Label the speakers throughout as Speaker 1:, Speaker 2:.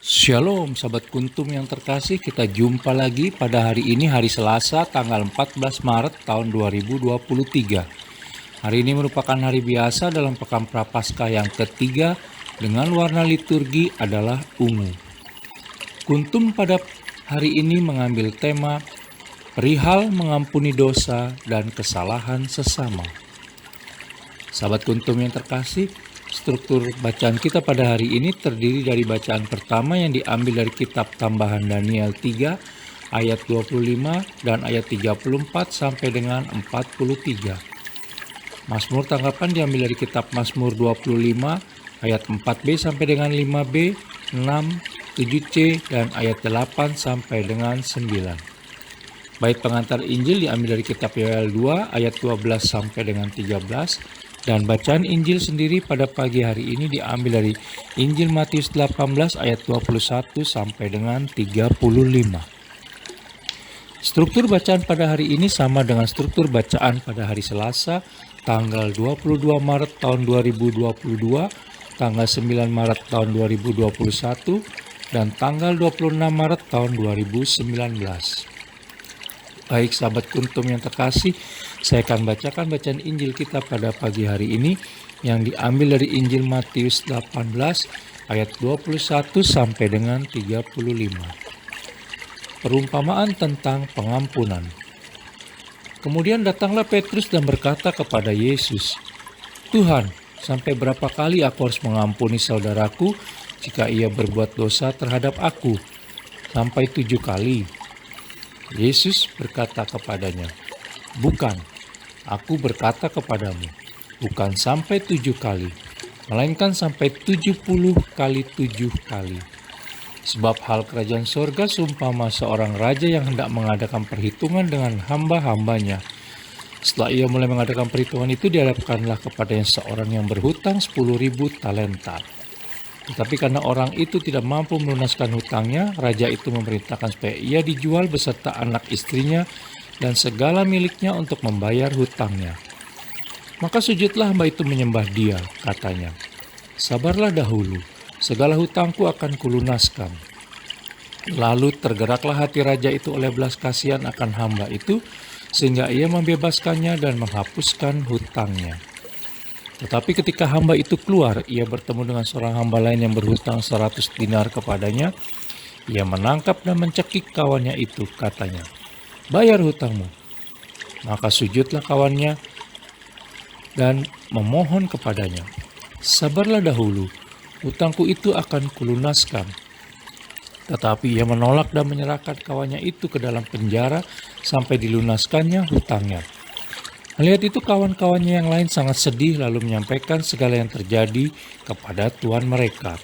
Speaker 1: Shalom sahabat kuntum yang terkasih, kita jumpa lagi pada hari ini, hari Selasa tanggal 14 Maret tahun 2023. Hari ini merupakan hari biasa dalam Pekan Prapaskah yang ketiga dengan warna liturgi adalah ungu. Kuntum pada hari ini mengambil tema perihal mengampuni dosa dan kesalahan sesama. Sahabat kuntum yang terkasih, struktur bacaan kita pada hari ini terdiri dari bacaan pertama yang diambil dari kitab Tambahan Daniel 3 ayat 25 dan ayat 34 sampai dengan 43. Mazmur tanggapan diambil dari kitab Mazmur 25 ayat 4b sampai dengan 5b, 6, 7c dan ayat 8 sampai dengan 9. Bait pengantar Injil diambil dari kitab Yoel 2 ayat 12 sampai dengan 13. Dan bacaan Injil sendiri pada pagi hari ini diambil dari Injil Matius 18 ayat 21 sampai dengan 35. Struktur bacaan pada hari ini sama dengan struktur bacaan pada hari Selasa tanggal 22 Maret tahun 2022, tanggal 9 Maret tahun 2021, dan tanggal 26 Maret tahun 2019. Baik sahabat kuntum yang terkasih, saya akan bacakan bacaan Injil kita pada pagi hari ini yang diambil dari Injil Matius 18 ayat 21 sampai dengan 35. Perumpamaan tentang pengampunan. Kemudian datanglah Petrus dan berkata kepada Yesus, "Tuhan, sampai berapa kali aku harus mengampuni saudaraku jika ia berbuat dosa terhadap aku? Sampai 7 kali?" Yesus berkata kepadanya, "Bukan, aku berkata kepadamu, bukan sampai 7 kali, melainkan sampai 70 kali 7 kali. Sebab hal kerajaan sorga seumpama seorang raja yang hendak mengadakan perhitungan dengan hamba-hambanya. Setelah ia mulai mengadakan perhitungan itu, dihadapkanlah kepadanya seorang yang berhutang 10.000 talenta. Tetapi karena orang itu tidak mampu melunaskan hutangnya, raja itu memerintahkan supaya ia dijual beserta anak istrinya dan segala miliknya untuk membayar hutangnya. Maka sujudlah hamba itu menyembah dia, katanya, 'Sabarlah dahulu, segala hutangku akan kulunaskan.' Lalu tergeraklah hati raja itu oleh belas kasihan akan hamba itu, sehingga ia membebaskannya dan menghapuskan hutangnya. Tetapi ketika hamba itu keluar, ia bertemu dengan seorang hamba lain yang berhutang 100 dinar kepadanya. Ia menangkap dan mencekik kawannya itu, katanya, 'Bayar hutangmu.' Maka sujudlah kawannya dan memohon kepadanya, 'Sabarlah dahulu, hutangku itu akan kulunaskan.' Tetapi ia menolak dan menyerahkan kawannya itu ke dalam penjara sampai dilunaskannya hutangnya. Melihat itu kawan-kawannya yang lain sangat sedih lalu menyampaikan segala yang terjadi kepada tuan mereka.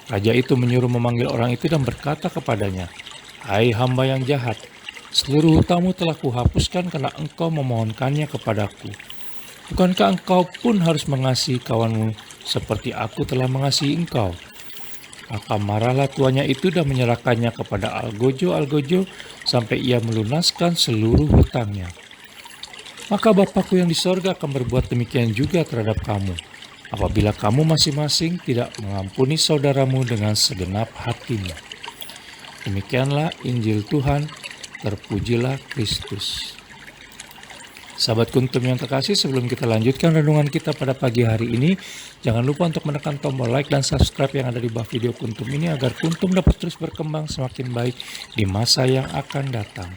Speaker 1: Raja itu menyuruh memanggil orang itu dan berkata kepadanya, 'Hai hamba yang jahat, seluruh hutangmu telah kuhapuskan karena engkau memohonkannya kepadaku. Bukankah engkau pun harus mengasihi kawanmu seperti aku telah mengasihi engkau?' Maka marahlah tuannya itu dan menyerahkannya kepada algojo-algojo sampai ia melunaskan seluruh hutangnya. Maka Bapakku yang di sorga akan berbuat demikian juga terhadap kamu, apabila kamu masing-masing tidak mengampuni saudaramu dengan segenap hatimu." Demikianlah Injil Tuhan, terpujilah Kristus. Sahabat kuntum yang terkasih, sebelum kita lanjutkan renungan kita pada pagi hari ini, jangan lupa untuk menekan tombol like dan subscribe yang ada di bawah video kuntum ini agar kuntum dapat terus berkembang semakin baik di masa yang akan datang.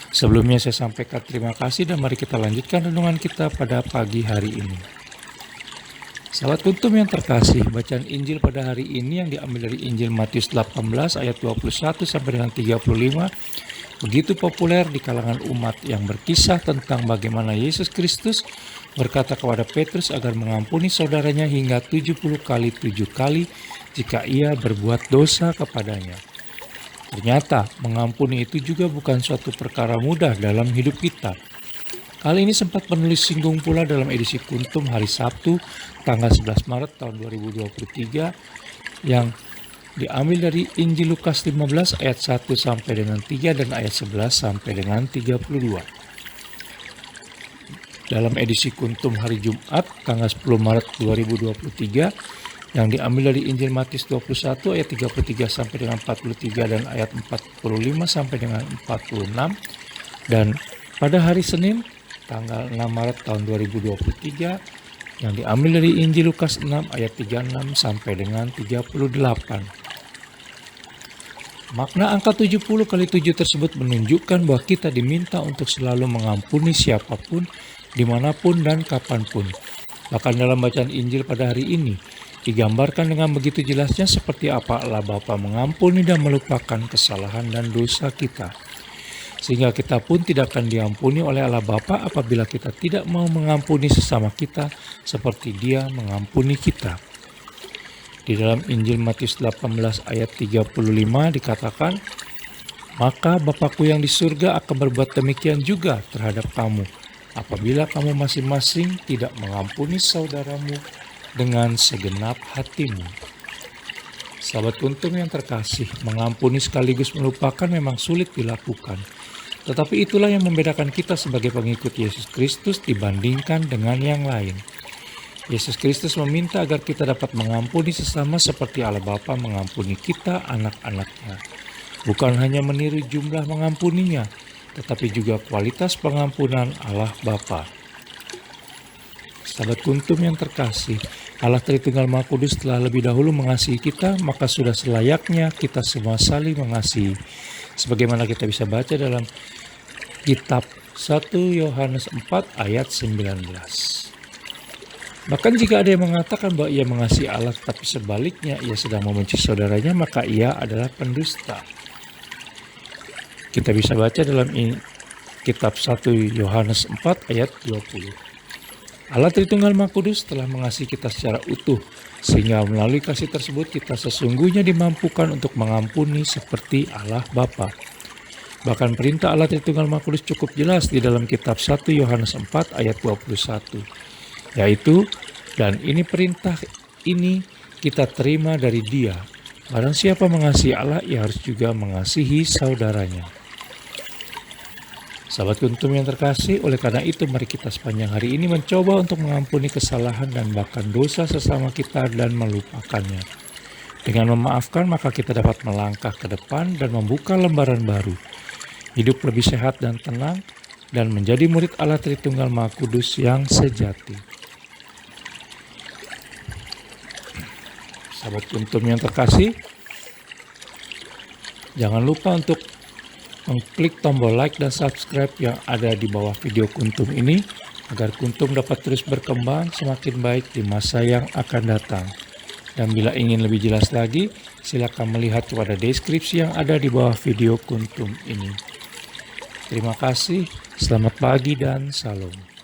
Speaker 1: Sebelumnya saya sampaikan terima kasih dan mari kita lanjutkan renungan kita pada pagi hari ini. Sahabat kuntum yang terkasih, bacaan Injil pada hari ini yang diambil dari Injil Matius 18 ayat 21 sampai dengan 35 begitu populer di kalangan umat yang berkisah tentang bagaimana Yesus Kristus berkata kepada Petrus agar mengampuni saudaranya hingga 70 kali 7 kali jika ia berbuat dosa kepadanya. Ternyata mengampuni itu juga bukan suatu perkara mudah dalam hidup kita. Hal ini sempat penulis singgung pula dalam edisi Kuntum hari Sabtu tanggal 11 Maret tahun 2023 yang diambil dari Injil Lukas 15 ayat 1 sampai dengan 3 dan ayat 11 sampai dengan 32. Dalam edisi Kuntum hari Jumat tanggal 10 Maret 2023 yang diambil dari Injil Matius 21 ayat 33 sampai dengan 43 dan ayat 45 sampai dengan 46, dan pada hari Senin tanggal 6 Maret tahun 2023 yang diambil dari Injil Lukas 6 ayat 36 sampai dengan 38. Makna angka 70 kali 7 tersebut menunjukkan bahwa kita diminta untuk selalu mengampuni siapapun, dimanapun dan kapanpun. Bahkan dalam bacaan Injil pada hari ini, digambarkan dengan begitu jelasnya seperti apa Allah Bapa mengampuni dan melupakan kesalahan dan dosa kita. Sehingga kita pun tidak akan diampuni oleh Allah Bapa apabila kita tidak mau mengampuni sesama kita seperti Dia mengampuni kita. Di dalam Injil Matius 18 ayat 35 dikatakan, "Maka Bapakku yang di surga akan berbuat demikian juga terhadap kamu, apabila kamu masing-masing tidak mengampuni saudaramu dengan segenap hatimu." Sahabat Kuntum yang terkasih, mengampuni sekaligus melupakan memang sulit dilakukan. Tetapi itulah yang membedakan kita sebagai pengikut Yesus Kristus dibandingkan dengan yang lain. Yesus Kristus meminta agar kita dapat mengampuni sesama seperti Allah Bapa mengampuni kita, anak-anaknya. Bukan hanya meniru jumlah mengampuninya, tetapi juga kualitas pengampunan Allah Bapa. Sahabat Kuntum yang terkasih, Allah Tritunggal Maha Kudus telah lebih dahulu mengasihi kita, maka sudah selayaknya kita semua saling mengasihi. Sebagaimana kita bisa baca dalam kitab 1 Yohanes 4 ayat 19. Bahkan jika ada yang mengatakan bahwa ia mengasihi Allah tetapi sebaliknya ia sedang membenci saudaranya, maka ia adalah pendusta. Kita bisa baca dalam kitab 1 Yohanes 4 ayat 20. Allah Tritunggal Maha Kudus telah mengasihi kita secara utuh, sehingga melalui kasih tersebut kita sesungguhnya dimampukan untuk mengampuni seperti Allah Bapa. Bahkan perintah Allah Tritunggal Maha Kudus cukup jelas di dalam kitab 1 Yohanes 4 ayat 21. Yaitu, "Dan ini perintah ini kita terima dari Dia, barang siapa mengasihi Allah, ia harus juga mengasihi saudaranya." Sahabat Kuntum yang terkasih, oleh karena itu mari kita sepanjang hari ini mencoba untuk mengampuni kesalahan dan bahkan dosa sesama kita dan melupakannya. Dengan memaafkan, maka kita dapat melangkah ke depan dan membuka lembaran baru, hidup lebih sehat dan tenang, dan menjadi murid Allah Tritunggal Maha Kudus yang sejati. Sahabat Kuntum yang terkasih, jangan lupa untuk mengklik tombol like dan subscribe yang ada di bawah video Kuntum ini, agar Kuntum dapat terus berkembang semakin baik di masa yang akan datang. Dan bila ingin lebih jelas lagi, silakan melihat kepada deskripsi yang ada di bawah video Kuntum ini. Terima kasih, selamat pagi dan salam.